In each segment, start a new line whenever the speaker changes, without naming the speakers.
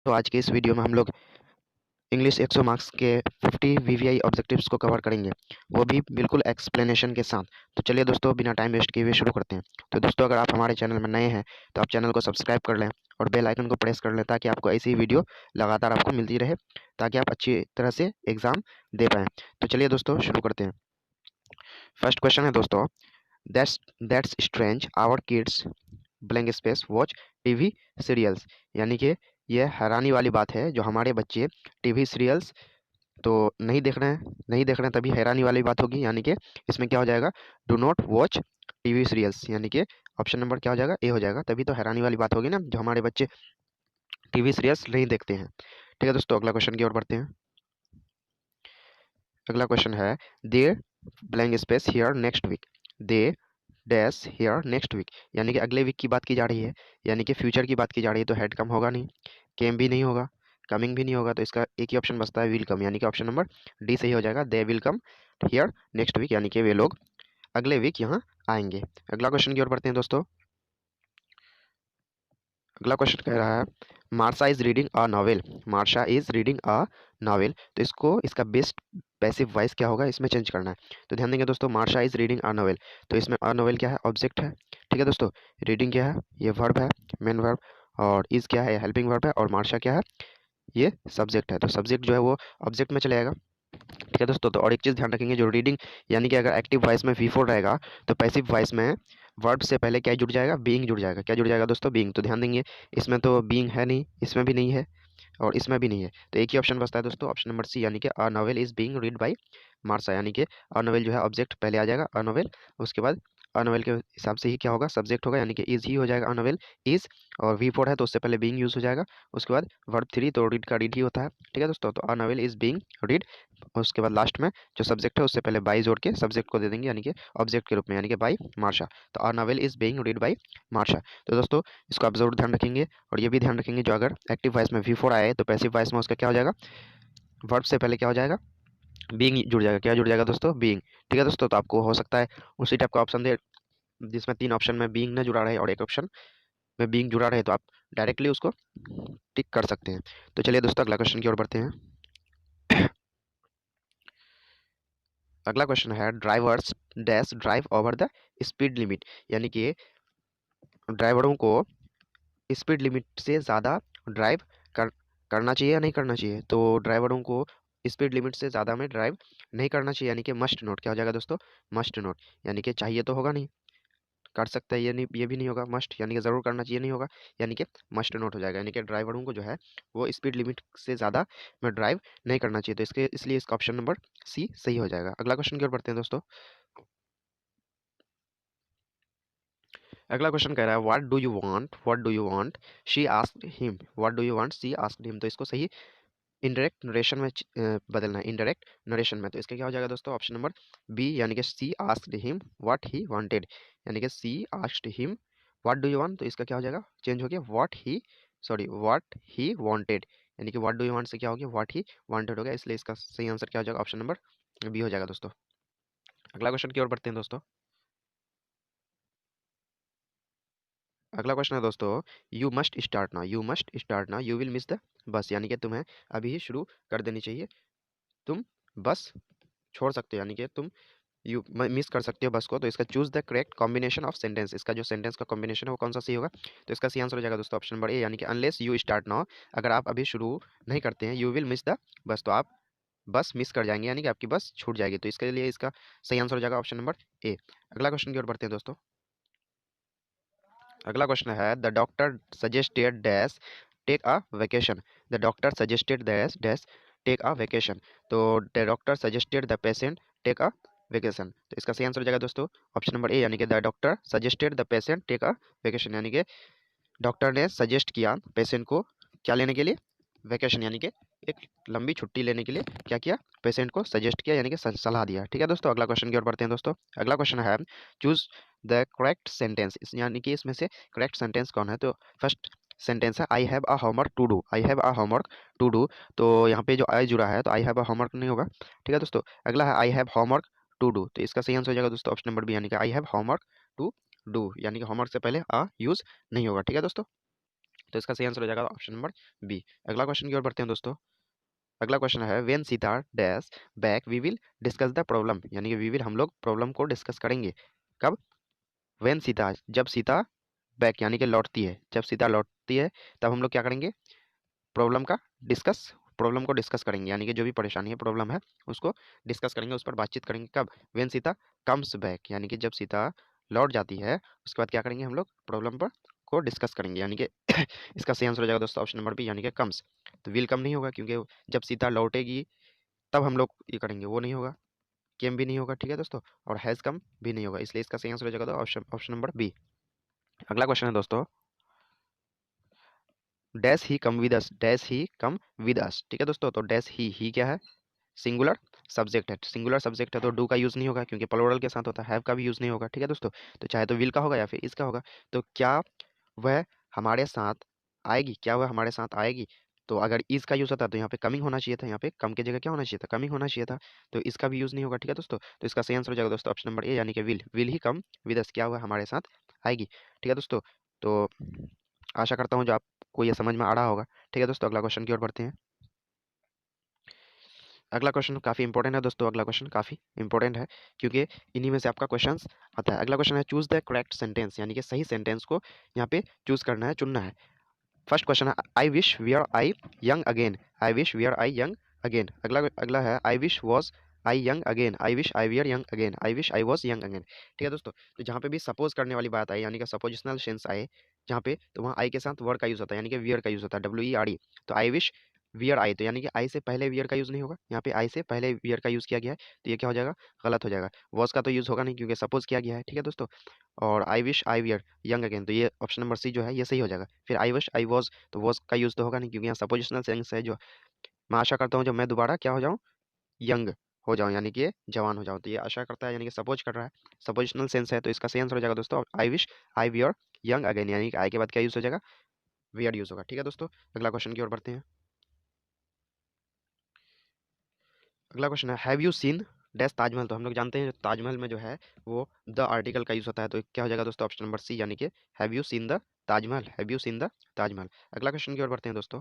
तो आज के इस वीडियो में हम लोग इंग्लिश 100 मार्क्स के 50 वीवीआई ऑब्जेक्टिव्स को कवर करेंगे, वो भी बिल्कुल एक्सप्लेनेशन के साथ। तो चलिए दोस्तों, बिना टाइम वेस्ट किए हुए शुरू करते हैं। तो दोस्तों, अगर आप हमारे चैनल में नए हैं तो आप चैनल को सब्सक्राइब कर लें और बेल आइकन को प्रेस कर लें, ताकि आपको ऐसी वीडियो लगातार आपको मिलती रहे, ताकि आप अच्छी तरह से एग्ज़ाम दे पाएँ। तो चलिए दोस्तों, शुरू करते हैं। फर्स्ट क्वेश्चन है दोस्तों, that's that's strange our kids blank space watch TV serials. यानी कि यह हैरानी वाली बात है, जो हमारे बच्चे टीवी सीरियल्स तो नहीं देख रहे हैं तभी हैरानी वाली बात होगी। यानी कि इसमें क्या हो जाएगा, do not watch TV serials, यानी कि ऑप्शन नंबर क्या हो जाएगा, ए हो जाएगा। तभी तो हैरानी वाली बात होगी ना, जो हमारे बच्चे टीवी सीरियल्स नहीं देखते हैं। ठीक है दोस्तों, अगला क्वेश्चन की ओर बढ़ते हैं। अगला क्वेश्चन है, they blank space here next week. They dash here next week, यानी कि अगले वीक की बात की जा रही है, यानी कि फ्यूचर की बात की जा रही है। तो हेड कम होगा नहीं, केम भी नहीं होगा, कमिंग भी नहीं होगा, तो इसका एक ही ऑप्शन बचता है, विल कम, यानी कि ऑप्शन नंबर डी सही हो जाएगा। They will come here next week, यानी कि वे लोग अगले वीक यहाँ आएंगे। अगला क्वेश्चन की ओर बढ़ते हैं दोस्तों। अगला क्वेश्चन कह रहा है, Marsha is reading a novel. Marsha is reading a novel, तो इसका बेस्ट पैसिव वॉइस क्या होगा, इसमें चेंज करना है। तो ध्यान देंगे दोस्तों, मार्शा इज रीडिंग अ नॉवेल, तो इसमें अ नॉवेल क्या है, ऑब्जेक्ट है। ठीक है दोस्तों, रीडिंग क्या है, ये वर्ब है, मेन वर्ब, और इज क्या है, हेल्पिंग वर्ब है, और मार्शा क्या है, ये सब्जेक्ट है। तो सब्जेक्ट जो है वो ऑब्जेक्ट में चले जाएगा। ठीक है दोस्तों, तो और एक चीज़ ध्यान रखेंगे, जो रीडिंग यानी कि अगर एक्टिव वॉइस में वी फोर रहेगा, तो पैसिव वॉइस में वर्ब से पहले क्या जुड़ जाएगा, बीइंग जुड़ जाएगा। क्या जुड़ जाएगा दोस्तों, बीइंग। तो ध्यान देंगे, इसमें तो बीइंग है नहीं, इसमें भी नहीं है, और इसमें भी नहीं है, तो एक ही ऑप्शन बचता है दोस्तों, ऑप्शन नंबर सी, यानी कि a novel is being read by Marsha. यानी कि अ नॉवेल जो है ऑब्जेक्ट पहले आ जाएगा, अ नॉवेल, उसके बाद अ नॉवेल के हिसाब से ही क्या होगा, सब्जेक्ट होगा, यानी कि इज ही हो जाएगा, अ नॉवेल इज, और वी फोर है तो उससे पहले बीइंग यूज हो जाएगा, उसके बाद वर्ब थ्री, तो रीड का रीड ही होता है। ठीक है दोस्तों, तो a novel is being read, उसके बाद लास्ट में जो सब्जेक्ट है उससे पहले बाई जोड़ के सब्जेक्ट को दे देंगे, यानी कि ऑब्जेक्ट के रूप में, यानी कि बाई मार्शा। तो a novel is being read by Marsha. तो दोस्तों, इसको आप जरूर ध्यान रखेंगे, और ये भी ध्यान रखेंगे, जो अगर एक्टिव वॉइस में वी फोर आए तो पैसिव वॉइस में उसका क्या हो जाएगा, वर्ब से पहले क्या हो जाएगा, बीइंग जुड़ जाएगा। क्या जुड़ जाएगा दोस्तों, बीइंग। ठीक है दोस्तों, तो आपको हो सकता है उसी टाइप का ऑप्शन दे, जिसमें तीन ऑप्शन में बीइंग ना जुड़ा रहे और एक ऑप्शन में बीइंग जुड़ा रहे, तो आप डायरेक्टली उसको टिक कर सकते हैं। तो चलिए दोस्तों, अगला क्वेश्चन की ओर बढ़ते हैं। अगला क्वेश्चन है, drivers dash drive over the speed limit, यानी कि ड्राइवरों को स्पीड लिमिट से ज़्यादा ड्राइव कर करना चाहिए या नहीं करना चाहिए। तो ड्राइवरों को स्पीड लिमिट से ज़्यादा में ड्राइव नहीं करना चाहिए, यानी कि मस्ट नोट। क्या हो जाएगा दोस्तों, मस्ट नोट, यानी कि चाहिए तो होगा नहीं, कर सकता है ये नहीं, ये भी नहीं होगा, मस्ट यानी कि ज़रूर करना चाहिए नहीं होगा, यानी कि मस्ट नोट हो जाएगा। यानी कि ड्राइवरों को जो है वो स्पीड लिमिट से ज़्यादा में ड्राइव नहीं करना चाहिए, तो इसलिए इसका ऑप्शन नंबर सी सही हो जाएगा। अगला क्वेश्चन की ओर बढ़ते हैं दोस्तों। अगला क्वेश्चन कह रहा है, what do you want she asked him. What do you want she asked him, तो इसको सही इनडायरेक्ट नरेशन में बदलना है, इनडायरेक्ट नरेशन में। तो इसका क्या हो जाएगा दोस्तों, ऑप्शन नंबर बी, यानी कि she asked him what he wanted, यानी कि she asked him what do you want, तो इसका क्या हो जाएगा, चेंज हो गया, व्हाट ही वांटेड, यानी कि what do you want say क्या हो गया, व्हाट ही वांटेड हो गया, इसलिए इसका सही आंसर क्या हो जाएगा, ऑप्शन नंबर बी हो जाएगा दोस्तों। अगला क्वेश्चन की ओर बढ़ते हैं दोस्तों। अगला क्वेश्चन है दोस्तों, you must start now, you will miss the bus, यानी कि तुम्हें अभी ही शुरू कर देनी चाहिए, तुम बस छोड़ सकते हो, यानी कि तुम यू मिस कर सकते हो बस को। तो इसका choose the correct combination of sentence, इसका जो सेंटेंस का कॉम्बिनेशन है वो कौन सा सही होगा। तो इसका सही आंसर हो जाएगा दोस्तों, ऑप्शन नंबर ए, यानी कि अनलेस यू स्टार्ट नाउ, अगर आप अभी शुरू नहीं करते हैं, you will miss the bus, तो आप बस मिस कर जाएंगे, यानी कि आपकी बस छूट जाएगी। तो इसके लिए इसका सही आंसर हो जाएगा ऑप्शन नंबर ए। अगला क्वेश्चन की ओर बढ़ते हैं दोस्तों। अगला क्वेश्चन है, the doctor suggested dash take a vacation. The doctor suggested dash dash take a vacation, तो the doctor suggested the patient take a vacation, तो इसका सही आंसर हो जाएगा दोस्तों, ऑप्शन नंबर ए, यानी कि the doctor suggested the patient take a vacation, यानी कि डॉक्टर ने सजेस्ट किया पेशेंट को क्या लेने के लिए, वेकेशन, यानी कि एक लंबी छुट्टी लेने के लिए क्या किया, पेशेंट को सजेस्ट किया, यानी कि सलाह दिया। ठीक है दोस्तों, अगला क्वेश्चन की ओर बढ़ते हैं दोस्तों। अगला क्वेश्चन है, चूज द करेक्ट सेंटेंस, यानी कि इसमें से करेक्ट सेंटेंस कौन है। तो फर्स्ट सेंटेंस है, I have a homework to do, I have a homework to do, तो यहाँ पे जो आई जुड़ा है तो आई हैव अ होमवर्क नहीं होगा। ठीक है दोस्तों, अगला है, I have homework to do, तो इसका सही आंसर हो जाएगा दोस्तों, ऑप्शन नंबर बी, यानी कि I have homework to do, यानी कि होमवर्क से पहले आ यूज नहीं होगा। ठीक है दोस्तों, तो इसका सही आंसर हो जाएगा ऑप्शन नंबर बी। अगला क्वेश्चन की ओर बढ़ते हैं दोस्तों। अगला क्वेश्चन है when Sita dash back we will discuss the problem, यानी कि वी विल हम लोग प्रॉब्लम को डिस्कस करेंगे कब? व्हेन सीता, जब सीता बैक यानी कि लौटती है, जब सीता लौटती है तब हम लोग क्या करेंगे? प्रॉब्लम का डिस्कस, प्रॉब्लम को डिस्कस करेंगे, यानी कि जो भी परेशानी है प्रॉब्लम है उसको डिस्कस करेंगे, उस पर बातचीत करेंगे कब? व्हेन सीता कम्स बैक, यानी कि जब सीता लौट जाती है उसके बाद क्या करेंगे हम लोग? प्रॉब्लम पर को डिस्कस करेंगे, यानी कि इसका सही आंसर हो जाएगा दोस्तों ऑप्शन नंबर बी, यानी कि कम्स। तो विल कम नहीं होगा क्योंकि जब सीता लौटेगी तब हम लोग ये करेंगे, वो नहीं होगा। केम भी नहीं होगा, ठीक है दोस्तों, और हैज़ कम भी नहीं होगा, इसलिए इसका सही आंसर हो जाएगा ऑप्शन ऑप्शन नंबर बी। अगला क्वेश्चन है दोस्तों, dash he come with us, dash he come with us, ठीक है दोस्तों। तो डैश ही क्या है? सिंगुलर सब्जेक्ट है, सिंगुलर सब्जेक्ट है तो डू का यूज़ नहीं होगा क्योंकि प्लूरल के साथ होता है, हैव का भी यूज़ नहीं होगा, ठीक है दोस्तों। तो चाहे तो विल का होगा या फिर इसका होगा। तो क्या वह हमारे साथ आएगी, क्या वह हमारे साथ आएगी? तो अगर इज का यूज़ होता तो यहाँ पे कमिंग होना चाहिए था, यहाँ पे कम की जगह क्या होना चाहिए था? कमिंग होना चाहिए था। तो इसका भी यूज़ नहीं होगा, ठीक है दोस्तों। तो इसका सही आंसर हो जाएगा दोस्तों ऑप्शन नंबर ए, यानी कि will he come with us, क्या हुआ हमारे साथ आएगी, ठीक है दोस्तों। तो आशा करता हूँ जो आपको ये समझ में आ रहा होगा, ठीक है दोस्तों। अगला क्वेश्चन की ओर बढ़ते हैं। अगला क्वेश्चन काफ़ी इंपॉर्टेंट है दोस्तों, अगला क्वेश्चन काफ़ी इंपॉर्टेंट है क्योंकि इन्हीं में से आपका क्वेश्चन आता है। अगला क्वेश्चन है चूज द करेक्ट सेंटेंस, यानी कि सही सेंटेंस को यहाँ पे चूज करना है, चुनना है। फर्स्ट क्वेश्चन है I wish we are I young again, I wish we are I young again. अगला अगला है I wish was I young again, I wish I we are young again, I wish I was young again, ठीक है दोस्तों। तो जहाँ पे भी सपोज करने वाली बात आई, यानी कि सपोजिशनल सेंस आए जहाँ पे, तो वहाँ आई के साथ वर्ड का यूज होता है, यानी कि वियर का यूज होता है, WERE। तो आई विश वियर आई, तो यानी कि आई से पहले वियर का यूज नहीं होगा, यहाँ पे आई से पहले वियर का यूज किया गया है, तो ये क्या हो जाएगा? गलत हो जाएगा। वॉज का तो यूज होगा नहीं क्योंकि सपोज किया गया है, ठीक है दोस्तों। और आई wish I wear young again, तो ये ऑप्शन नंबर सी जो है ये सही हो जाएगा। फिर आई विश आई वॉज, तो वॉज का यूज तो होगा नहीं क्योंकि यहाँ सपोजिशनल सेंस है, जो मैं आशा करता हूँ जब मैं दोबारा क्या हो जाऊँ? यंग हो जाऊँ, यानी कि जवान हो जाऊँ। तो ये आशा करता है, यानी कि सपोज कर रहा है, सपोजिशनल सेंस है, तो इसका सही आंसर हो जाएगा दोस्तों आई wish I wear young again, यानी कि आई के बाद क्या यूज हो जाएगा? वियर यूज होगा, ठीक है दोस्तों। अगला क्वेश्चन की ओर बढ़ते हैं। अगला क्वेश्चन है have you seen dash Taj Mahal, तो हम लोग जानते हैं ताजमहल में जो है वो द आर्टिकल का यूज होता है, तो क्या हो जाएगा दोस्तों? ऑप्शन नंबर सी, यानी कि have you seen the Taj Mahal, have you seen the Taj Mahal. अगला क्वेश्चन की ओर बढ़ते हैं दोस्तों।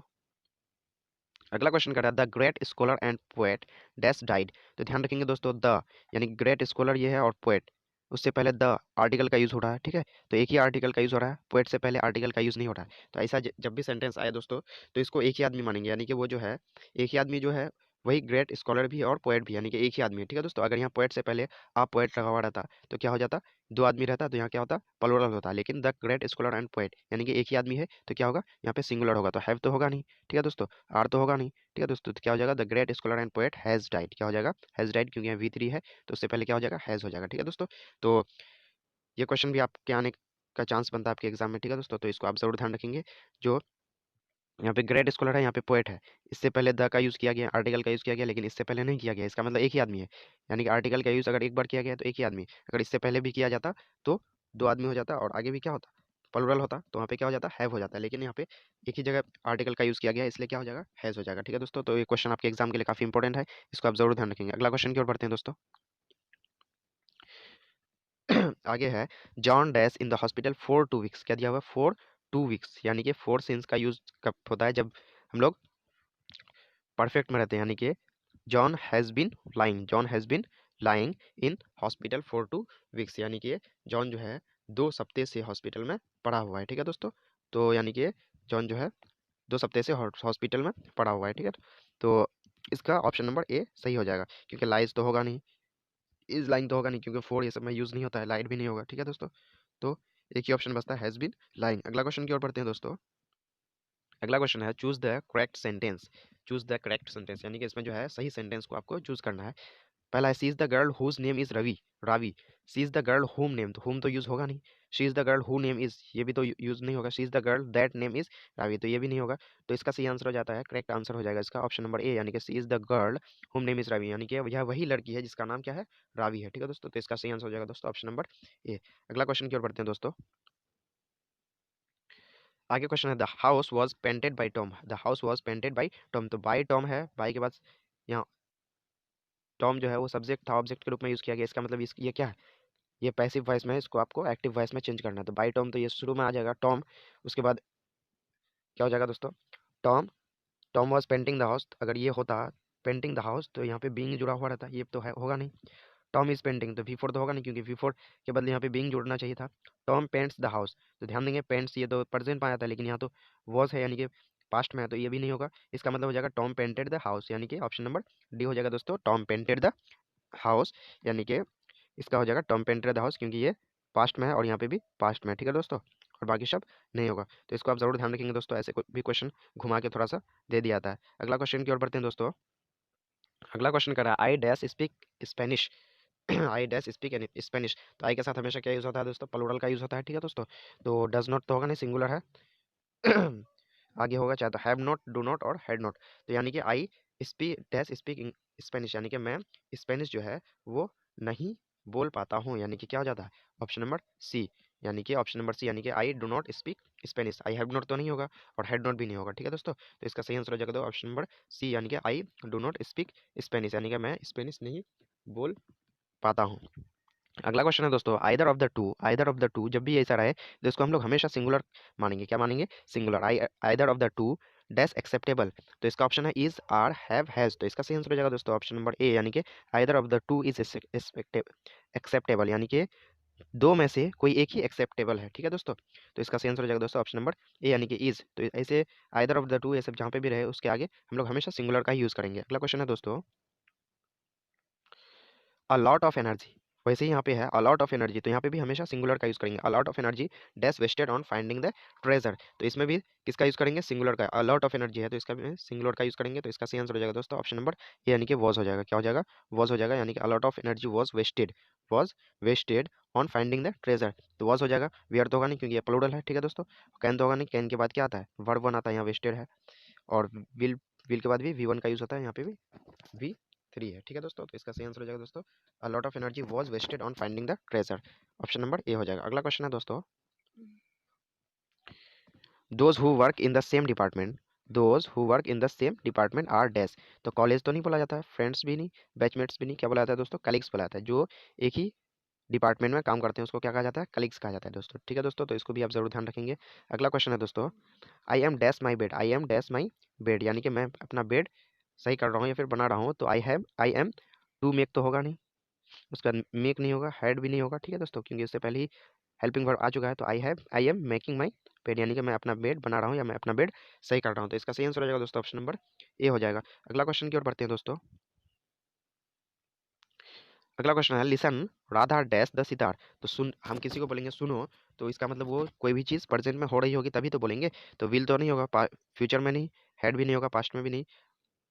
अगला क्वेश्चन कर रहा है the great scholar and poet dash died, तो ध्यान रखेंगे दोस्तों द, यानी ग्रेट स्कॉलर ये है और पोएट उससे पहले द आर्टिकल का यूज हो रहा है, ठीक है। तो एक ही आर्टिकल का यूज हो रहा है, पोएट से पहले आर्टिकल का यूज नहीं हो रहा है। तो ऐसा जब भी सेंटेंस आए दोस्तों तो इसको एक ही आदमी मानेंगे, यानी कि वो जो है एक ही आदमी जो है वही ग्रेट स्कॉलर भी है और पोएट भी, यानी कि एक ही आदमी है, ठीक है दोस्तों। अगर यहाँ पोएट से पहले आप पोएट लगा हुआ रहता तो क्या हो जाता? दो आदमी रहता तो यहाँ क्या होता? प्लूरल होता। लेकिन the great scholar and poet यानी कि एक ही आदमी है तो क्या होगा? यहाँ पे सिंगुलर होगा, तो हैव तो होगा नहीं, ठीक है दोस्तों। आर तो होगा नहीं, ठीक है दोस्तों। तो क्या हो जाएगा? The great scholar and poet has died, क्या हो जाएगा? हैज डाइड, क्योंकि यहाँ V3 है तो उससे पहले क्या हो जाएगा? हैज हो जाएगा, ठीक है दोस्तों। तो ये क्वेश्चन भी आपके आने का चांस बनता है आपके एग्जाम में, ठीक है दोस्तों। तो इसको आप जरूर ध्यान रखेंगे। जो यहाँ पे ग्रेट स्कॉलर है, यहाँ पे पोएट है, इससे पहले द का यूज़ किया गया, आर्टिकल का यूज़ किया गया, लेकिन इससे पहले नहीं किया गया, इसका मतलब एक ही आदमी है। यानी कि आर्टिकल का यूज़ अगर एक बार किया गया तो एक ही आदमी, अगर इससे पहले भी किया जाता तो दो आदमी हो जाता और आगे भी क्या होता? प्लूरल होता, तो वहाँ पे क्या हो जाता? हैव हो जाता। लेकिन यहाँ पे एक ही जगह आर्टिकल का यूज़ किया गया इसलिए क्या हो जाएगा? हैज़ हो जाएगा, ठीक है दोस्तों। तो ये क्वेश्चन आपके एग्जाम के लिए काफी इंपॉर्टेंट है, इसको आप जरूर ध्यान रखेंगे। अगला क्वेश्चन की ओर बढ़ते हैं दोस्तों। आगे है John dash in the hospital for 2 weeks, क्या दिया हुआ? फॉर 2 वीक्स, यानी कि फोर सिंस का यूज कब होता है? जब हम लोग परफेक्ट में रहते हैं, यानी कि John has been lying, John has been lying in hospital for 2 weeks, यानी कि जॉन जो है 2 सप्ताह से हॉस्पिटल में पड़ा हुआ है, ठीक है दोस्तों। तो यानी कि जॉन जो है 2 सप्ताह से हॉस्पिटल में पड़ा हुआ है, ठीक है। तो इसका ऑप्शन नंबर ए सही हो जाएगा क्योंकि लाइज तो होगा नहीं, इज लाइंग तो होगा नहीं क्योंकि फोर ये सब में यूज़ नहीं होता है, लाइट भी नहीं होगा, ठीक है दोस्तों। तो एक ही ऑप्शन बचता है हैज़ बीन लाइंग। अगला क्वेश्चन की ओर बढ़ते हैं दोस्तों। अगला क्वेश्चन है choose the correct sentence, choose the correct sentence, यानी कि इसमें जो है सही सेंटेंस को आपको चूज करना है। पहला है she is the girl whose name is Ravi, Ravi. She is the girl whom name, तो होम तो यूज होगा नहीं। She is the girl who name is, ये भी तो यूज नहीं होगा। She is the girl that name is Ravi, तो ये भी नहीं होगा। तो इसका सही आंसर हो जाता है, करेक्ट आंसर हो जाएगा इसका ऑप्शन नंबर ए, यानी कि सी इज द गर्ल हुम नेम इज रावी, यानी कि यह वही लड़की है जिसका नाम क्या है? रावी है, ठीक है दोस्तों। तो इसका सही आंसर हो जाएगा दोस्तों ऑप्शन नंबर ए। अगला क्वेश्चन की ओर बढ़ते हैं दोस्तों। आगे क्वेश्चन है the house was painted bye Tom, the house was painted bye Tom, तो बाय टॉम है, बाय के बाद यहाँ टॉम जो है वो सब्जेक्ट था, ऑब्जेक्ट के रूप में यूज किया गया। इसका मतलब ये क्या है? ये पैसिव वॉइस में है, इसको आपको एक्टिव वॉइस में चेंज करना है। तो बाय टॉम तो ये शुरू में आ जाएगा टॉम, उसके बाद क्या हो जाएगा दोस्तों? Tom Tom was painting the house, अगर ये होता पेंटिंग द हाउस तो यहाँ पे बीइंग जुड़ा हुआ रहता, ये तो है होगा नहीं। टॉम इज पेंटिंग तो वी फोर तो होगा नहीं, क्योंकि वी फोर के बदले यहाँ पे बीइंग जोड़ना चाहिए था। टॉम पेंट्स द हाउस, तो ध्यान देंगे पेंट्स ये तो प्रेजेंट में आया था, लेकिन यहाँ तो वॉज है यानी कि पास्ट में है, तो ये भी नहीं होगा। इसका मतलब हो जाएगा टॉम पेंटेड द हाउस, यानी कि ऑप्शन नंबर डी हो जाएगा दोस्तों, टॉम पेंटेड द हाउस, यानी कि इसका हो जाएगा टॉम पेंटेड द हाउस, क्योंकि ये पास्ट में है और यहाँ पे भी पास्ट में है, ठीक है दोस्तों, और बाकी सब नहीं होगा। तो इसको आप जरूर ध्यान रखेंगे दोस्तों, ऐसे कोई भी क्वेश्चन घुमा के थोड़ा सा दे दिया था। अगला क्वेश्चन की ओर बढ़ते हैं दोस्तों। अगला क्वेश्चन कर रहा है I dash speak Spanish. I dash speak Spanish, तो आई के साथ हमेशा क्या यूज होता है दोस्तों? प्लूरल का यूज होता है, ठीक है दोस्तों। तो डज नॉट तो होगा नहीं, सिंगुलर है। आगे होगा चाहे तो हैव नॉट, डू नॉट और हैड नॉट, तो यानी कि I speak dash speak Spanish, यानी कि मैं स्पेनिश जो है वो नहीं बोल पाता हूँ, यानी कि क्या हो जाता है? ऑप्शन नंबर सी, यानी कि ऑप्शन नंबर सी, यानी कि आई do not speak Spanish. I have not तो नहीं होगा और हैड नॉट भी नहीं होगा, ठीक है दोस्तों। तो इसका सही आंसर हो जाएगा ऑप्शन नंबर सी, यानी कि आई डू नॉट स्पीक स्पेनिश, यानी कि मैं स्पेनिश नहीं बोल पाता हूँ। अगला क्वेश्चन है दोस्तों, either of the two, either of the two जब भी ऐसा रहे तो इसको हम लोग हमेशा सिंगुलर मानेंगे, क्या मानेंगे? Singular. I either of the two dash acceptable, तो इसका ऑप्शन है इज, आर, हैव, हैज, तो इसका सही आंसर हो जाएगा दोस्तों ऑप्शन नंबर ए, यानी कि either of the two is acceptable, यानी कि दो में से कोई एक ही एक्सेप्टेबल है, ठीक है दोस्तों। तो इसका सही आंसर हो जाएगा दोस्तों ऑप्शन नंबर ए, यानी कि इज। तो ऐसे आइदर ऑफ द टू ये सब जहाँ पे भी रहे उसके आगे हम लोग हमेशा सिंगुलर का ही यूज करेंगे। अगला क्वेश्चन है दोस्तों, अ लॉट ऑफ एनर्जी, वैसे ही यहाँ पे है अ लॉट ऑफ एनर्जी, तो यहाँ पे भी हमेशा सिंगुलर का यूज करेंगे। A lot of energy dash wasted on finding the treasure, तो इसमें भी किसका यूज करेंगे? सिंगुलर का। अ लॉट ऑफ एनर्जी है तो इसका भी सिंगुलर का यूज करेंगे, तो इसका सही आंसर हो जाएगा दोस्तों ऑप्शन नंबर ए, यानी कि वॉज हो जाएगा। क्या हो जाएगा? वॉज हो जाएगा, यानी कि a lot of energy was wasted on finding the treasure, तो वॉज हो जाएगा। वियर तो होगा नहीं क्योंकि ये प्लूरल है, ठीक है दोस्तों। कैन तो होगा नहीं, कैन के बाद क्या आता है? वर्ब वन आता है, यहाँ वेस्टेड है। और विल के बाद भी वी वन का यूज होता है, यहाँ पे भी वी थ्री है, ठीक है दोस्तों। तो इसका सही आंसर हो जाएगा दोस्तों, a lot of energy was wasted on finding the treasure, option number A हो जाएगा। अगला क्वेश्चन है दोस्तों, those who work in the same department, those who work in the same department are dash, तो college तो नहीं बोला जाता है, फ्रेंड्स भी नहीं, बैचमेट्स भी नहीं, क्या बोला जाता है दोस्तों? कलीग्स बोला जाता है। जो एक ही डिपार्टमेंट में काम करते हैं उसको क्या कहा जाता है? कलीग्स कहा जाता है दोस्तों, ठीक है दोस्तों। तो इसको भी आप जरूर ध्यान रखेंगे। अगला क्वेश्चन है दोस्तों, I am dash my bed, I am dash my bed, यानी कि मैं अपना बेड सही कर रहा हूँ या फिर बना रहा हूँ, तो आई एम टू मेक तो होगा नहीं, उसका मेक नहीं होगा, हैड भी नहीं होगा, ठीक है दोस्तों, क्योंकि इससे पहले ही हेल्पिंग वर्ब आ चुका है। तो I am making my bed, यानी कि मैं अपना बेड बना रहा हूँ या मैं अपना बेड सही कर रहा हूँ, तो इसका सही आंसर हो जाएगा दोस्तों ऑप्शन नंबर ए हो जाएगा। अगला क्वेश्चन की ओर बढ़ते हैं दोस्तों। अगला क्वेश्चन है listen Radha dash the sitar, तो सुन, हम किसी को बोलेंगे सुनो, तो इसका मतलब वो कोई भी चीज़ प्रेजेंट में हो रही होगी तभी तो बोलेंगे। तो विल तो नहीं होगा, फ्यूचर में नहीं, हेड भी नहीं होगा, पास्ट में भी नहीं,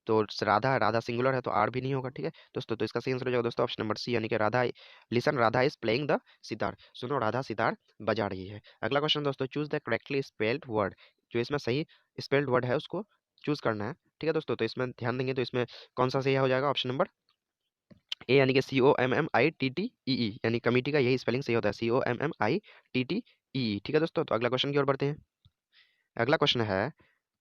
तो राधा, राधा सिंगुलर है तो आर भी नहीं होगा, ठीक है दोस्तों। तो इसका सही आंसर हो जाएगा दोस्तों ऑप्शन नंबर सी, यानी कि Radha, listen Radha is playing the sitar, सुनो राधा सितार बजा रही है। अगला क्वेश्चन दोस्तों, choose the correctly spelled word, जो इसमें सही स्पेल्ड वर्ड है उसको चूज करना है, ठीक है दोस्तों। तो इसमें ध्यान देंगे तो इसमें कौन सा सही हो जाएगा? ऑप्शन नंबर ए, यानी कि COMMITTEE, यानी कमिटी का यही स्पेलिंग सही होता है, COMMITTEE, ठीक है दोस्तों। तो अगला क्वेश्चन की ओर बढ़ते हैं। अगला क्वेश्चन है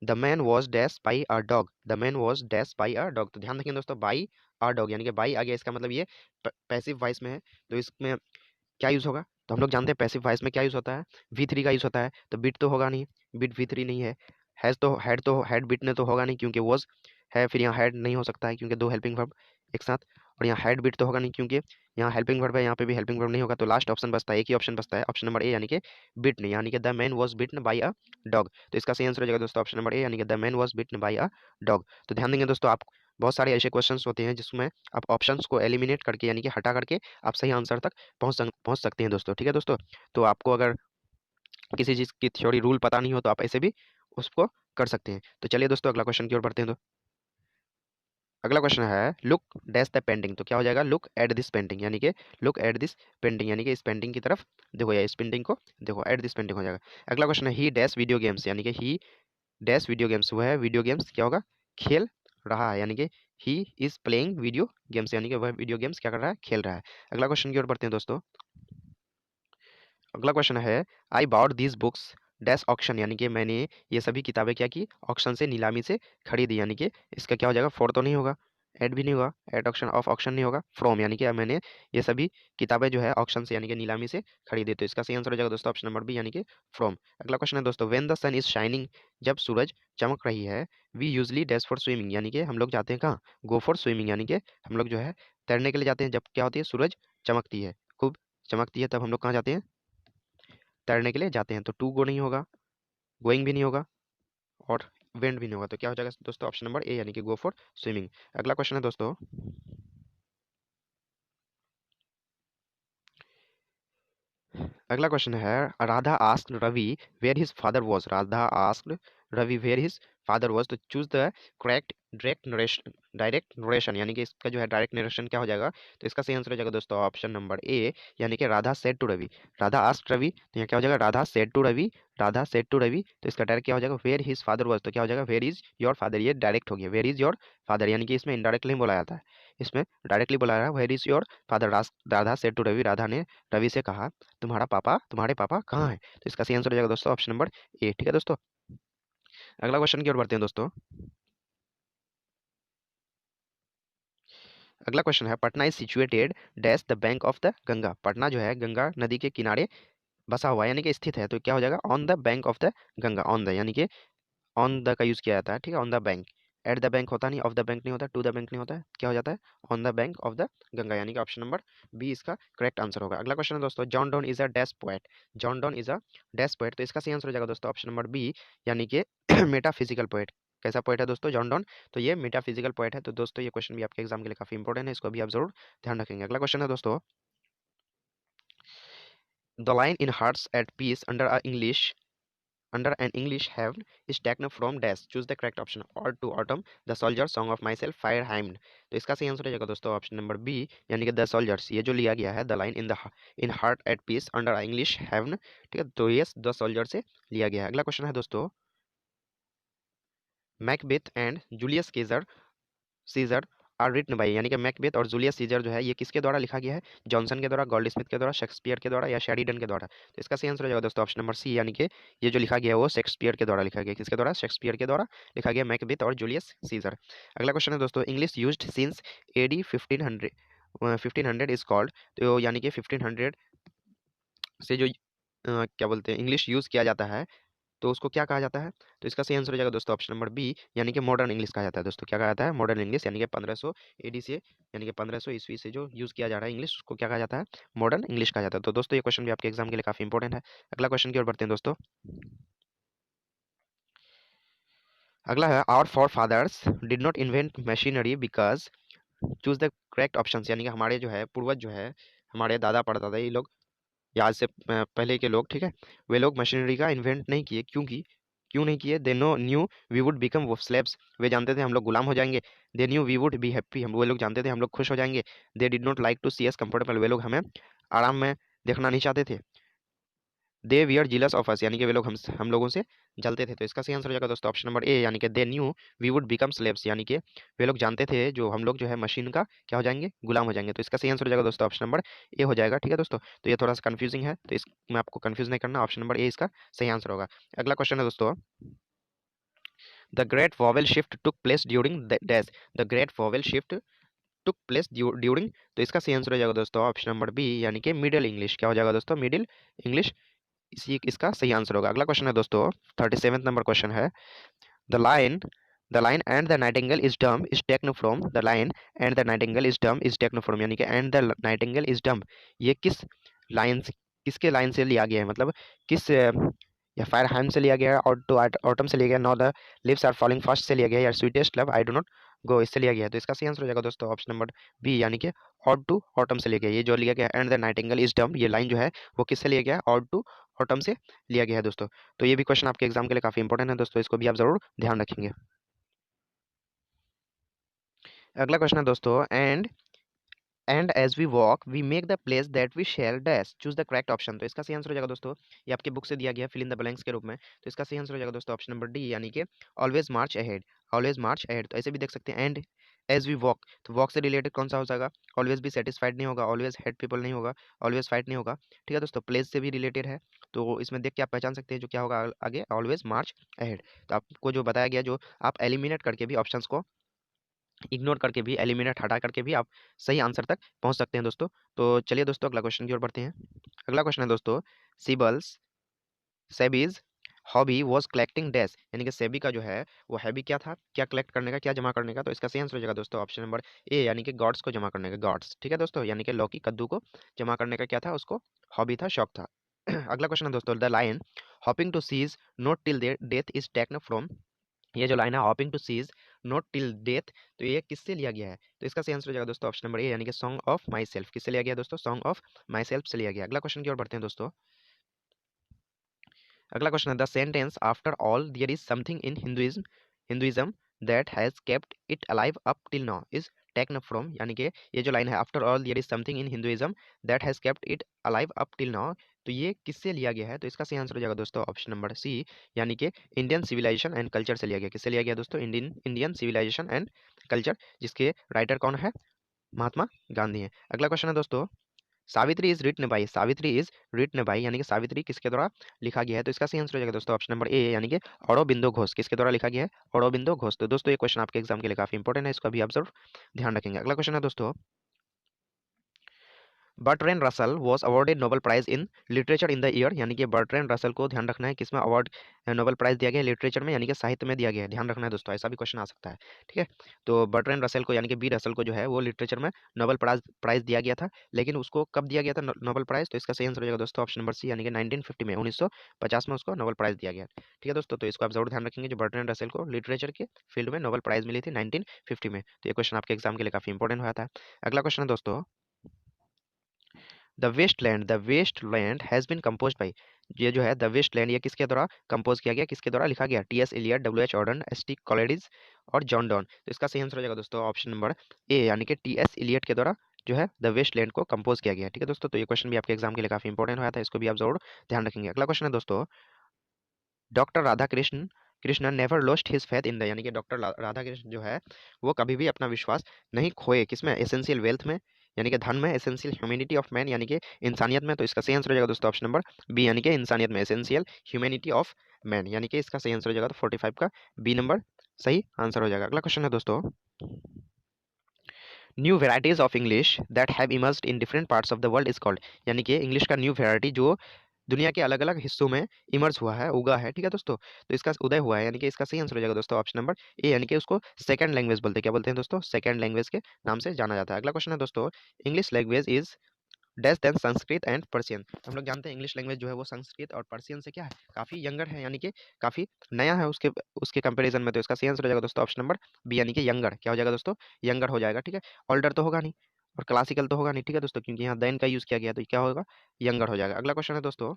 the man was dash by a dog, the man was dash by a dog, तो ध्यान रखें दोस्तों, बाई अ डॉग, यानी कि बाई आ गया, इसका मतलब ये पैसिव वॉइस में है, तो इसमें क्या यूज होगा? तो हम लोग जानते हैं पैसिव वॉइस में क्या यूज होता है, वी थ्री का यूज होता है, तो बिट तो होगा नहीं, बिट वी थ्री नहीं है। हैज तो हेड बिट ने तो होगा नहीं क्योंकि वॉज है, फिर यहाँ हेड नहीं हो सकता है क्योंकि दो हेल्पिंग वर्ब एक साथ, और यहाँ हेड बिट तो होगा नहीं क्योंकि यहाँ हेल्पिंग वर्ब है, यहाँ पे भी हेल्पिंग वर्ब नहीं होगा, तो लास्ट ऑप्शन बचता है, एक ही ऑप्शन बचता है, ऑप्शन नंबर ए, यानी कि बिट नहीं, यानी कि the man was bitten by a dog, तो इसका सही आंसर हो जाएगा दोस्तों ऑप्शन नंबर ए, यानी कि the man was bitten by a dog. तो ध्यान देंगे दोस्तों, आप बहुत सारे ऐसे क्वेश्चंस होते हैं जिसमें आप ऑप्शंस को एलिमिनेट करके यानी कि हटा करके आप सही आंसर तक पहुंच सकते हैं दोस्तों, ठीक है दोस्तों। तो आपको अगर किसी चीज़ की थ्योरी रूल पता नहीं हो तो आप ऐसे भी उसको कर सकते हैं। तो चलिए दोस्तों अगला क्वेश्चन की ओर बढ़ते हैं। तो अगला क्वेश्चन है लुक डैश द पेंटिंग, तो क्या हो जाएगा? लुक एट दिस पेंटिंग, यानी कि लुक एट दिस पेंटिंग, यानी कि इस पेंटिंग की तरफ देखो या इस पेंटिंग को देखो, एट दिस पेंटिंग हो जाएगा। अगला क्वेश्चन है ही डैश वीडियो गेम्स, यानी कि ही डैश वीडियो गेम्स, वो है वीडियो गेम्स क्या होगा? खेल रहा है, यानी कि he is playing video games, यानी कि वह वीडियो गेम्स क्या कर रहा है? खेल रहा है। अगला क्वेश्चन की ओर बढ़ते हैं दोस्तों। अगला क्वेश्चन है I bought these books dash auction, यानी कि मैंने ये सभी किताबें क्या की? ऑक्शन से, नीलामी से खरीदी, यानी कि इसका क्या हो जाएगा? फोर तो नहीं होगा, एट भी नहीं होगा, एट ऑक्शन, ऑफ ऑक्शन नहीं होगा, फ्रॉम यानी कि मैंने ये सभी किताबें जो है ऑक्शन से यानी कि नीलामी से खरीदी। तो इसका सही आंसर हो जाएगा दोस्तों ऑप्शन नंबर बी यानी कि फ्रॉम। अगला क्वेश्चन है दोस्तों, when the sun is shining, जब सूरज चमक रही है, we usually dash for swimming, यानी कि हम लोग जाते हैं कहाँ, गो फॉर स्विमिंग, यानी कि हम लोग जो है तैरने के लिए जाते हैं जब क्या होती है, सूरज चमकती है, खूब चमकती है, तब हम लोग कहाँ जाते हैं, तैरने के लिए जाते हैं। तो टू गो नहीं होगा, गोइंग भी नहीं होगा, और वेंट भी नहीं होगा। तो क्या हो जाएगा दोस्तों ऑप्शन नंबर ए यानी कि गो फॉर स्विमिंग। अगला क्वेश्चन है दोस्तों, अगला क्वेश्चन है, Radha asked Ravi where his father was, Radha asked Ravi where his father was, तो choose the correct direct narration, यानी कि इसका जो है डायरेक्ट नरेशन क्या हो जाएगा। तो इसका सही आंसर हो जाएगा दोस्तों ऑप्शन नंबर ए यानी कि Radha said to Ravi, Radha asked Ravi, तो यहाँ क्या हो जाएगा, Radha said to Ravi, Radha said to Ravi, तो इसका डायरेक्ट क्या हो जाएगा, वेयर हिज फादर वाज, तो क्या हो जाएगा, वेयर इज योर फादर, ये डायरेक्ट हो गया, वेयर इज योर फादर, यानी कि इसमें इनडायरेक्टली बोला जाता है, इसमें डायरेक्टली बोला रहा है, where is your father, Radha said to Ravi, Radha ने रवि से कहा तुम्हारे पापा कहाँ हैं। तो इसका सही आंसर हो जाएगा दोस्तों ऑप्शन नंबर ए। ठीक है दोस्तों, अगला क्वेश्चन की ओर बढ़ते हैं दोस्तों। अगला क्वेश्चन है, Patna is situated dash the bank of the Ganga, Patna जो है गंगा नदी के किनारे बसा हुआ है, यानी कि स्थित है, तो क्या हो जाएगा, on the bank of the Ganga, on the यानी कि ऑन द का यूज किया जाता है, ठीक है, on the bank, at the bank होता नहीं, ऑफ द बैंक नहीं होता, टू द बैंक नहीं होता है, क्या हो जाता है, on the bank of the Ganga, यानी कि ऑप्शन नंबर बी इसका करेक्ट आंसर होगा। अगला क्वेश्चन है दोस्तों, John Donne is a dash poet, John Donne is a dash poet, तो इसका सही आंसर हो जाएगा दोस्तों ऑप्शन नंबर बी यानी कि मेटाफिजिकल पोएट। कैसा पोएट है दोस्तों जॉन डॉन, तो ये मेटाफिजिकल पोएट है। तो दोस्तों ये क्वेश्चन भी आपके एग्जाम के लिए काफी इंपॉर्टेंट है, इसको भी आप जरूर ध्यान रखेंगे। अगला क्वेश्चन है दोस्तों, the line in hearts at peace under a English under an English heaven is taken from dash, choose the correct option, or to autumn, the soldier, song of myself, fire hymn, तो इसका सही answer हो जाएगा दोस्तों option number B यानी कि the soldiers, ये जो लिया गया है the line in heart at peace under English heaven, ठीक है, तो ये द सोल्जर से लिया गया है। अगला क्वेश्चन है दोस्तों, Macbeth and Julius Caesar are written by, यानी कि मैकबेथ और जूलियस सीजर जो है ये किसके द्वारा लिखा गया है, जॉनसन के द्वारा, गोल्ड स्मिथ के द्वारा, शेक्सपियर के द्वारा, या शेरिडन के द्वारा। तो इसका सही आंसर हो जाएगा दोस्तों ऑप्शन नंबर सी यानी कि ये जो लिखा गया है वो शेक्सपियर के द्वारा लिखा गया, किसके द्वारा, शेक्सपियर के द्वारा लिखा गया मैकबेथ और जूलियस सीजर। अगला क्वेश्चन है दोस्तों, English used since AD 1500 is called, तो यानी कि 1500 से जो क्या बोलते हैं इंग्लिश यूज किया जाता है तो उसको क्या कहा जाता है। तो इसका सही आंसर हो जाएगा दोस्तों ऑप्शन नंबर बी यानी कि मॉडर्न इंग्लिश कहा जाता है। दोस्तों क्या कहा जाता है, मॉडर्न इंग्लिश, यानी कि 1500 एडी से यानी कि 1500 ईस्वी से जो यूज किया जा रहा है इंग्लिश उसको क्या कहा जाता है, मॉडर्न इंग्लिश कहा जाता है। तो दोस्तों ये क्वेश्चन भी आपके एग्जाम के लिए काफी इंपॉर्टेंट है। अगला क्वेश्चन की ओर बढ़ते हैं दोस्तों। अगला है, our for fathers did not invent machinery because, choose the correct option, यानी कि हमारे जो है पूर्वज जो है हमारे दादा परदादा ये लोग या आज से पहले के लोग, ठीक है, वे लोग मशीनरी का इन्वेंट नहीं किए, क्योंकि क्यों नहीं किए, they know knew we would become वो स्लेब्स, वे जानते थे हम लोग गुलाम हो जाएंगे, they knew we would be happy, हम वे लोग जानते थे हम लोग खुश हो जाएंगे, they did not like to see us comfortable, वे लोग हमें आराम में देखना नहीं चाहते थे, they we are jealous of us, यानी कि वे लोग हम लोगों से जलते थे। तो इसका सही आंसर हो जाएगा दोस्तों ऑप्शन नंबर ए यानी कि they knew we would become slaves, यानी कि वे लोग जानते थे जो हम लोग जो है मशीन का क्या हो जाएंगे, गुलाम हो जाएंगे। तो इसका सही आंसर हो जाएगा दोस्तों ऑप्शन नंबर ए हो जाएगा। ठीक है दोस्तों, तो ये थोड़ा सा कंफ्यूजिंग है तो इसमें आपको कंफ्यूज नहीं करना, ऑप्शन नंबर ए इसका सही आंसर होगा। अगला क्वेश्चन है दोस्तों, the great vowel shift took place during dash, the great vowel shift took place during, तो इसका सही आंसर हो जाएगा दोस्तों ऑप्शन नंबर बी यानी कि मिडिल इंग्लिश, क्या हो जाएगा दोस्तों, मिडिल इंग्लिश, इसी इसका सही आंसर होगा। अगला क्वेश्चन है दोस्तों, 37th नंबर क्वेश्चन है, the line the line and the Nightingale is dumb is taken from, the line and the Nightingale is dumb is taken from, यानी कि and the Nightingale is dumb, ये किस line से, किसके line से लिया गया है, मतलब किस या फायर हाइम से लिया गया है, और टू ऑटम से लिया गया, no the leaves are falling fast से लिया गया है, या sweetest love I do not go इससे लिया गया है। तो इसका सही आंसर हो जाएगा दोस्तों ऑप्शन नंबर बी यानी कि और टू ऑटम से लिया गया है। ये जो लिया गया and the Nightingale is dumb, ये लाइन जो है वो किससे लिया गया है, और टू ऑटम से लिया गया है दोस्तों। तो ये भी क्वेश्चन आपके एग्जाम के लिए काफी इंपॉर्टेंट है दोस्तों, इसको भी आप जरूर ध्यान रखेंगे। अगला क्वेश्चन है दोस्तों, and as we walk we make the place that we share dash, choose the correct option. तो इसका सही आंसर हो जाएगा दोस्तों, ये आपके बुक से दिया गया फिल इन द ब्लैंक्स के रूप में, तो इसका सही आंसर हो जाएगा दोस्तों ऑप्शन नंबर डी यानी कि ऑलवेज मार्च अहेड, ऑलवेज मार्च अहेड। तो ऐसे भी देख सकते हैं एंड एज वी वॉक, तो वॉक से रिलेटेड कौन सा हो जाएगा, ऑलवेज भी सेटिस्फाइड नहीं होगा, ऑलवेज हेड पीपल नहीं होगा, ऑलवेज फाइट नहीं होगा। ठीक है दोस्तों, प्लेस से भी रिलेटेड है, तो इसमें देख के आप पहचान सकते हैं जो क्या होगा आगे, ऑलवेज मार्च अहेड। तो आपको जो बताया गया, जो आप एलिमिनेट करके भी ऑप्शंस को इग्नोर करके भी, एलिमिनेट हटा करके भी आप सही आंसर तक पहुंच सकते हैं दोस्तों। तो चलिए दोस्तों अगला क्वेश्चन की ओर बढ़ते हैं। अगला क्वेश्चन है दोस्तों, सिबल्स SEBI's hobby was collecting dash, यानी कि सेबी का जो है वो हैबी क्या था, क्या कलेक्ट करने का, क्या जमा करने का। तो इसका सही आंसर हो जाएगा दोस्तों ऑप्शन नंबर ए, यानी कि गॉड्स को जमा करने का, गॉड्स। ठीक है दोस्तों, यानी कि लौकी कद्दू को जमा करने का क्या था, उसको हॉबी था, शौक था। अगला क्वेश्चन है दोस्तों, the line hoping to cease not till death is taken from, ये जो लाइन है hoping to cease not till death, तो ये किससे लिया गया है। तो इसका सही आंसर हो जाएगा दोस्तों ऑप्शन नंबर ए, यानी कि सॉन्ग ऑफ माई सेल्फ। किससे लिया गया दोस्तों, सॉन्ग ऑफ माई सेल्फ से लिया गया। अगला क्वेश्चन की ओर बढ़ते हैं दोस्तों। अगला क्वेश्चन है, the sentence after all there is something in Hinduism that has kept it alive up till now is taken from, यानी कि ये जो लाइन है after all there is something in Hinduism that has kept it alive up till now, तो ये किससे लिया गया है। तो इसका सही आंसर हो जाएगा दोस्तों ऑप्शन नंबर सी, यानी कि इंडियन सिविलाइजेशन एंड कल्चर से लिया गया। किससे लिया गया दोस्तों, इंडियन सिविलाइजेशन एंड कल्चर, जिसके राइटर कौन है, महात्मा गांधी है। अगला क्वेश्चन है दोस्तों, सावित्री इज रिटन बाई, यानी कि सावित्री किसके द्वारा लिखा गया है। तो इसका सही आंसर हो जाएगा दोस्तों ऑप्शन नंबर ए, यानी कि औरोबिंदो घोष। किसके द्वारा लिखा गया है, औरोबिंदो घोष। तो दोस्तों ये क्वेश्चन आपके एग्जाम के लिए काफी इंपॉर्टेंट है, इसको भी ऑब्जर्व ध्यान रखेंगे। अगला क्वेश्चन है दोस्तों, Bertrand Russell was awarded Nobel Prize in literature in the year, यानी कि बर्ट्रैंड रसल को ध्यान रखना है किसमें अवार्ड नोबेल प्राइज दिया गया है, लिटरेचर में, यानी कि साहित्य में दिया गया है। ध्यान रखना है दोस्तों, ऐसा भी क्वेश्चन आ सकता है। ठीक है, तो बर्ट्रैंड रसल को, यानी कि बी रसल को जो है वो लिटरेचर में नोबेल प्राइज दिया गया था, लेकिन उसको कब दिया गया था नोबेल प्राइज। तो इसका सही आंसर हो जाएगा दोस्तों ऑप्शन नंबर सी, यानी कि 1950 में, 1950 में उसको नोबेल प्राइज दिया गया। ठीक है दोस्तों, तो इसको आप जरूर ध्यान रखेंगे, जो बर्ट्रैंड रसल को लिटरेचर के फील्ड में नोबेल प्राइज मिली थी 1950 में। तो ये क्वेश्चन आपके एग्जाम के लिए काफी इंपॉर्टेंट हुआ था। अगला क्वेश्चन है दोस्तों, the waste land has been compose by, ये जो है द वेस्ट लैंड, ये किसके द्वारा कंपोज किया गया, किसके द्वारा लिखा गया, T S Eliot, W H Auden, S T Coleridge और जॉन डॉन। तो इसका सही आंसर हो जाएगा दोस्तों ऑप्शन नंबर ए, यानी कि टी एस इलियट के द्वारा जो है द वेस्ट लैंड को कंपोज किया गया। ठीक है दोस्तों, तो ये क्वेश्चन भी आपके एग्जाम के लिए काफी इंपॉर्टेंट हुआ था, इसको भी आप जरूर ध्यान रखेंगे। अगला क्वेश्चन है दोस्तों, doctor Radha Krishna Krishnan never lost his faith in the, यानी कि डॉक्टर राधा कृष्ण जो है वो कभी भी अपना विश्वास नहीं खोए किसमें, एसेंशियल वेल्थ में, यानी कि धन में, एसेंशियल ह्यूमैनिटी ऑफ मैन, यानी कि इंसानियत में। तो इसका सही आंसर हो जाएगा दोस्तों ऑप्शन नंबर बी, यानी कि इंसानियत में, एसेंशियल ह्यूमैनिटी ऑफ मैन, यानी कि इसका सही आंसर हो जाएगा तो 45 का बी नंबर सही आंसर हो जाएगा। अगला क्वेश्चन है दोस्तों, new varieties of English that have emerged in different parts of the world is called, यानी कि इंग्लिश का न्यू वेराइटी जो दुनिया के अलग अलग हिस्सों में इमर्ज हुआ है, उगा है। ठीक है दोस्तों, तो इसका उदय हुआ है, यानी कि इसका सही आंसर हो जाएगा दोस्तों ऑप्शन नंबर ए, यानी कि उसको सेकंड लैंग्वेज बोलते हैं। क्या बोलते हैं दोस्तों, सेकंड लैंग्वेज के नाम से जाना जाता है। अगला क्वेश्चन है दोस्तों, English language is dash than Sanskrit and Persian, हम लोग जानते हैं इंग्लिश लैंग्वेज जो है वो संस्कृत और पर्शियन से क्या है, काफी यंगर है, यानी कि काफी नया है उसके उसके कंपैरिजन में। तो इसका सही आंसर हो जाएगा दोस्तों ऑप्शन नंबर बी, यानी कि यंगर। क्या हो जाएगा दोस्तों, यंगर हो जाएगा। ठीक है, ओल्डर तो होगा नहीं और क्लासिकल तो होगा नहीं। ठीक है दोस्तों, क्योंकि यहाँ देन का यूज किया गया, तो क्या होगा, यंगर हो जाएगा। अगला क्वेश्चन है दोस्तों,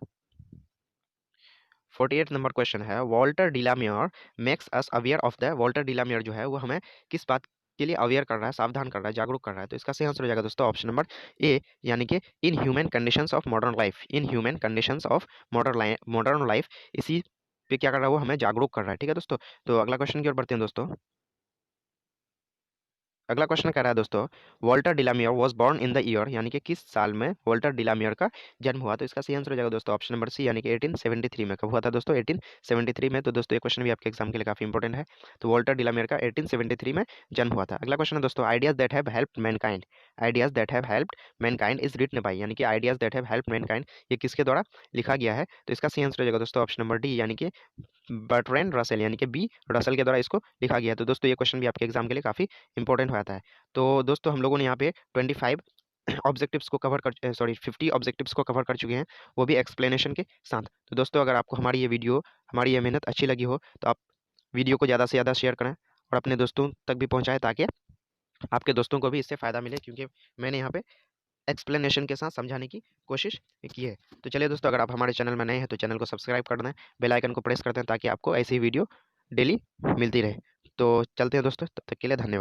48 नंबर क्वेश्चन है, Walter de la Mare makes us aware of the, Walter de la Mare जो है वो हमें किस बात के लिए अवेयर कर रहा है, सावधान कर रहा है, जागरूक कर रहा है। तो इसका सही आंसर हो जाएगा दोस्तों ऑप्शन नंबर ए, यानी कि in human conditions of modern life, in human conditions of modern life, इसी पे क्या कर रहा है, वो हमें जागरूक कर रहा है। ठीक है दोस्तों, तो अगला क्वेश्चन की ओर बढ़ते हैं दोस्तों। अगला क्वेश्चन कह रहा है दोस्तों, Walter de la Mare was born in the year, यानी कि किस साल में वॉल्टर डिलामियर का जन्म हुआ। तो इसका सही आंसर हो जाएगा दोस्तों ऑप्शन नंबर सी, यानी कि 1873 में। कब हुआ था दोस्तों, 1873 में। तो दोस्तों ये क्वेश्चन भी आपके एग्जाम के लिए काफी इंपॉर्टेंट है। तो वॉल्टर डिलामियर का 1873 में जन्म हुआ था। अगला क्वेश्चन है दोस्तों, ideas that have helped mankind, ideas that have helped mankind is written by, यानी कि ideas that have helped mankind ये किसके द्वारा लिखा गया है। तो इसका सही आंसर हो जाएगा दोस्तों ऑप्शन नंबर डी, यानी कि बर्ट्रैंड रसेल, यानी कि बी रसेल के द्वारा इसको लिखा गया है। तो दोस्तों ये क्वेश्चन भी आपके एग्जाम के लिए काफी इंपॉर्टेंट होता है। तो दोस्तों हम लोगों ने यहाँ पे 25 ऑब्जेक्टिव्स को कवर कर, सॉरी 50 ऑब्जेक्टिव्स को कवर कर चुके हैं, वो भी एक्सप्लेनेशन के साथ। तो दोस्तों अगर आपको हमारी ये वीडियो, हमारी ये मेहनत अच्छी लगी हो तो आप वीडियो को ज़्यादा से ज़्यादा शेयर करें और अपने दोस्तों तक भी पहुँचाएं, ताकि आपके दोस्तों को भी इससे फ़ायदा मिले, क्योंकि मैंने यहाँ पे एक्सप्लेनेशन के साथ समझाने की कोशिश की है। तो चलिए दोस्तों, अगर आप हमारे चैनल में नए हैं तो चैनल को सब्सक्राइब कर दें, बेल आइकन को प्रेस कर दें, ताकि आपको ऐसी वीडियो डेली मिलती रहे। तो चलते हैं दोस्तों, तब तक के लिए धन्यवाद।